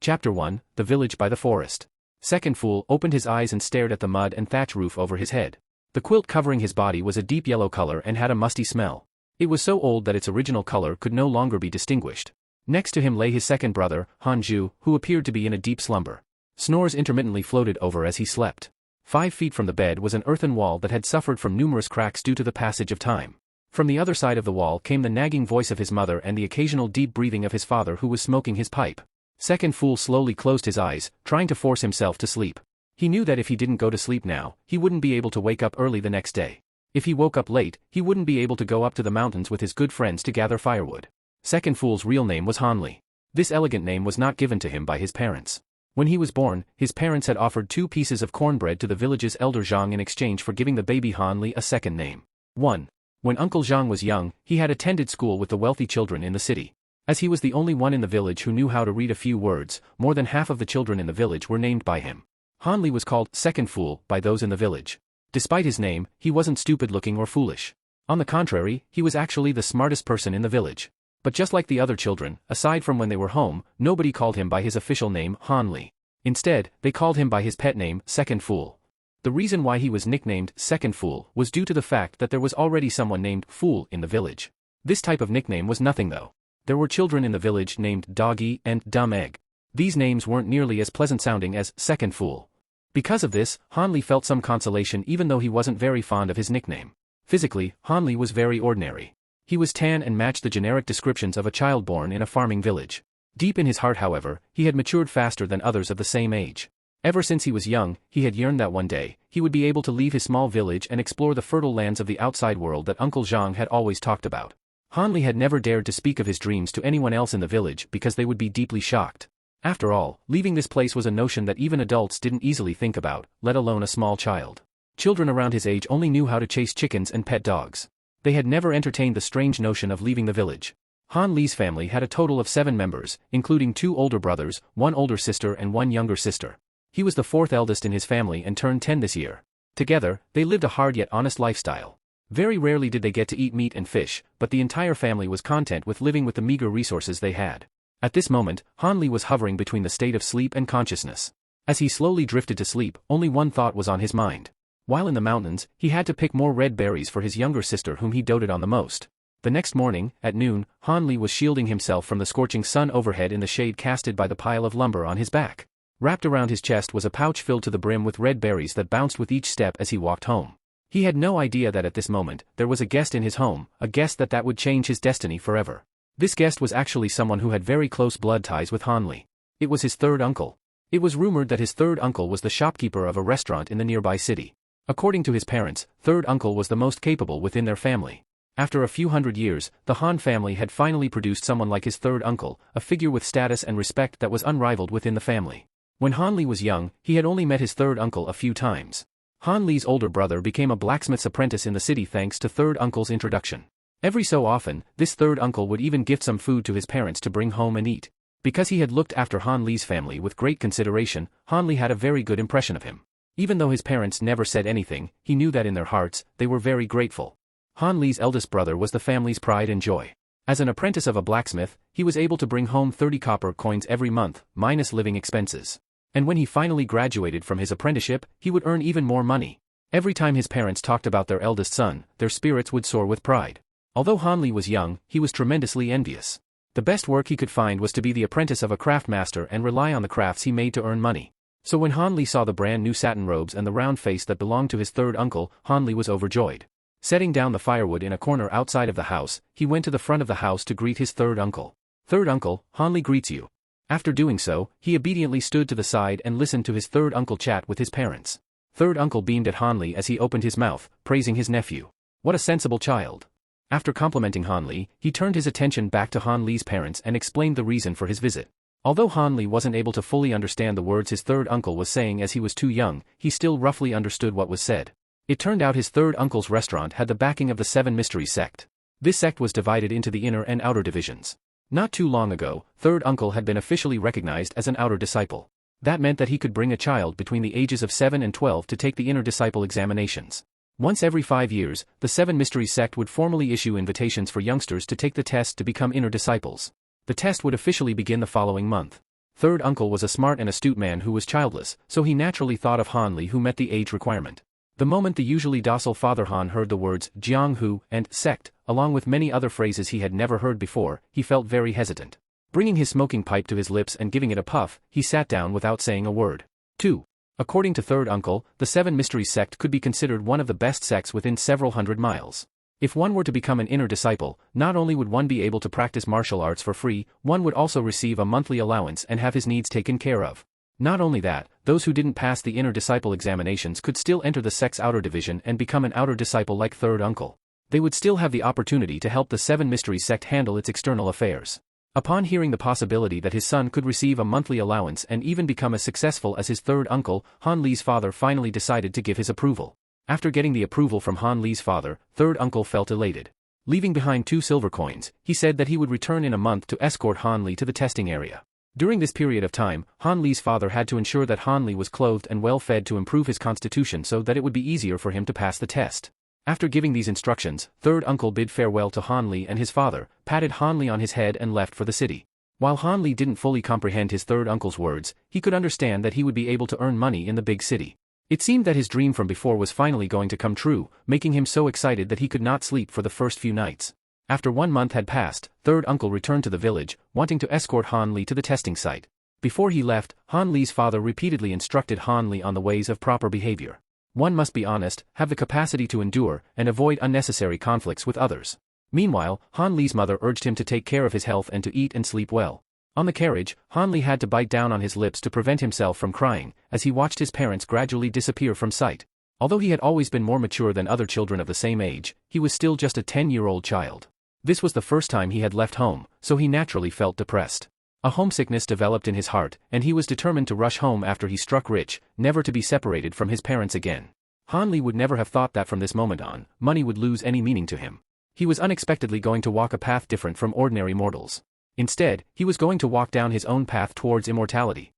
Chapter 1, The Village by the Forest. Second fool opened his eyes and stared at the mud and thatch roof over his head. The quilt covering his body was a deep yellow color and had a musty smell. It was so old that its original color could no longer be distinguished. Next to him lay his second brother, Hanju, who appeared to be in a deep slumber. Snores intermittently floated over as he slept. 5 feet from the bed was an earthen wall that had suffered from numerous cracks due to the passage of time. From the other side of the wall came the nagging voice of his mother and the occasional deep breathing of his father, who was smoking his pipe. Second fool slowly closed his eyes, trying to force himself to sleep. He knew that if he didn't go to sleep now, he wouldn't be able to wake up early the next day. If he woke up late, he wouldn't be able to go up to the mountains with his good friends to gather firewood. Second fool's real name was Hanli. This elegant name was not given to him by his parents. When he was born, his parents had offered 2 pieces of cornbread to the village's elder Zhang in exchange for giving the baby Hanli a second name. 1. When Uncle Zhang was young, he had attended school with the wealthy children in the city. As he was the only one in the village who knew how to read a few words, more than half of the children in the village were named by him. Hanli was called Second Fool by those in the village. Despite his name, he wasn't stupid-looking or foolish. On the contrary, he was actually the smartest person in the village. But just like the other children, aside from when they were home, nobody called him by his official name, Hanli. Instead, they called him by his pet name, Second Fool. The reason why he was nicknamed Second Fool was due to the fact that there was already someone named Fool in the village. This type of nickname was nothing though. There were children in the village named Doggy and Dumb Egg. These names weren't nearly as pleasant sounding as Second Fool. Because of this, Hanli felt some consolation even though he wasn't very fond of his nickname. Physically, Hanli was very ordinary. He was tan and matched the generic descriptions of a child born in a farming village. Deep in his heart, however, he had matured faster than others of the same age. Ever since he was young, he had yearned that one day, he would be able to leave his small village and explore the fertile lands of the outside world that Uncle Zhang had always talked about. Hanli had never dared to speak of his dreams to anyone else in the village because they would be deeply shocked. After all, leaving this place was a notion that even adults didn't easily think about, let alone a small child. Children around his age only knew how to chase chickens and pet dogs. They had never entertained the strange notion of leaving the village. Hanli's family had a total of 7 members, including 2 older brothers, 1 older sister and 1 younger sister. He was the 4th eldest in his family and turned 10 this year. Together, they lived a hard yet honest lifestyle. Very rarely did they get to eat meat and fish, but the entire family was content with living with the meager resources they had. At this moment, Hanli was hovering between the state of sleep and consciousness. As he slowly drifted to sleep, only one thought was on his mind. While in the mountains, he had to pick more red berries for his younger sister whom he doted on the most. The next morning, at noon, Hanli was shielding himself from the scorching sun overhead in the shade casted by the pile of lumber on his back. Wrapped around his chest was a pouch filled to the brim with red berries that bounced with each step as he walked home. He had no idea that at this moment, there was a guest in his home, a guest that would change his destiny forever. This guest was actually someone who had very close blood ties with Hanli. It was his third uncle. It was rumored that his third uncle was the shopkeeper of a restaurant in the nearby city. According to his parents, third uncle was the most capable within their family. After a few hundred years, the Han family had finally produced someone like his third uncle, a figure with status and respect that was unrivaled within the family. When Hanli was young, he had only met his third uncle a few times. Hanli's older brother became a blacksmith's apprentice in the city thanks to third uncle's introduction. Every so often, this third uncle would even gift some food to his parents to bring home and eat. Because he had looked after Hanli's family with great consideration, Hanli had a very good impression of him. Even though his parents never said anything, he knew that in their hearts, they were very grateful. Hanli's eldest brother was the family's pride and joy. As an apprentice of a blacksmith, he was able to bring home 30 copper coins every month, minus living expenses. And when he finally graduated from his apprenticeship, he would earn even more money. Every time his parents talked about their eldest son, their spirits would soar with pride. Although Hanli was young, he was tremendously envious. The best work he could find was to be the apprentice of a craft master and rely on the crafts he made to earn money. So when Hanli saw the brand new satin robes and the round face that belonged to his third uncle, Hanli was overjoyed. Setting down the firewood in a corner outside of the house, he went to the front of the house to greet his third uncle. "Third uncle, Hanli greets you." After doing so, he obediently stood to the side and listened to his third uncle chat with his parents. Third uncle beamed at Hanli as he opened his mouth, praising his nephew. What a sensible child. After complimenting Hanli, he turned his attention back to Hanli's parents and explained the reason for his visit. Although Hanli wasn't able to fully understand the words his third uncle was saying as he was too young, he still roughly understood what was said. It turned out his third uncle's restaurant had the backing of the 7 Mysteries sect. This sect was divided into the inner and outer divisions. Not too long ago, third uncle had been officially recognized as an outer disciple. That meant that he could bring a child between the ages of 7 and 12 to take the inner disciple examinations. Once every 5 years, the 7 Mysteries sect would formally issue invitations for youngsters to take the test to become inner disciples. The test would officially begin the following month. third uncle was a smart and astute man who was childless, so he naturally thought of Han Li, who met the age requirement. The moment the usually docile father Han heard the words Jiang Hu and sect, along with many other phrases he had never heard before, he felt very hesitant. Bringing his smoking pipe to his lips and giving it a puff, he sat down without saying a word. 2. According to third uncle, the Seven Mysteries sect could be considered one of the best sects within several hundred miles. If one were to become an inner disciple, not only would one be able to practice martial arts for free, one would also receive a monthly allowance and have his needs taken care of. Not only that, those who didn't pass the inner disciple examinations could still enter the sect's outer division and become an outer disciple like third uncle. They would still have the opportunity to help the Seven Mysteries sect handle its external affairs. Upon hearing the possibility that his son could receive a monthly allowance and even become as successful as his third uncle, Han Li's father finally decided to give his approval. After getting the approval from Han Li's father, third uncle felt elated. Leaving behind 2 silver coins, he said that he would return in a month to escort Han Li to the testing area. During this period of time, Han Li's father had to ensure that Han Li was clothed and well fed to improve his constitution so that it would be easier for him to pass the test. After giving these instructions, third uncle bid farewell to Han Li and his father, patted Han Li on his head and left for the city. While Han Li didn't fully comprehend his third uncle's words, he could understand that he would be able to earn money in the big city. It seemed that his dream from before was finally going to come true, making him so excited that he could not sleep for the first few nights. After 1 month had passed, third uncle returned to the village, wanting to escort Han Li to the testing site. Before he left, Han Li's father repeatedly instructed Han Li on the ways of proper behavior. One must be honest, have the capacity to endure, and avoid unnecessary conflicts with others. Meanwhile, Han Li's mother urged him to take care of his health and to eat and sleep well. On the carriage, Han Li had to bite down on his lips to prevent himself from crying, as he watched his parents gradually disappear from sight. Although he had always been more mature than other children of the same age, he was still just a 10-year-old child. This was the first time he had left home, so he naturally felt depressed. A homesickness developed in his heart, and he was determined to rush home after he struck rich, never to be separated from his parents again. Han Li would never have thought that from this moment on, money would lose any meaning to him. He was unexpectedly going to walk a path different from ordinary mortals. Instead, he was going to walk down his own path towards immortality.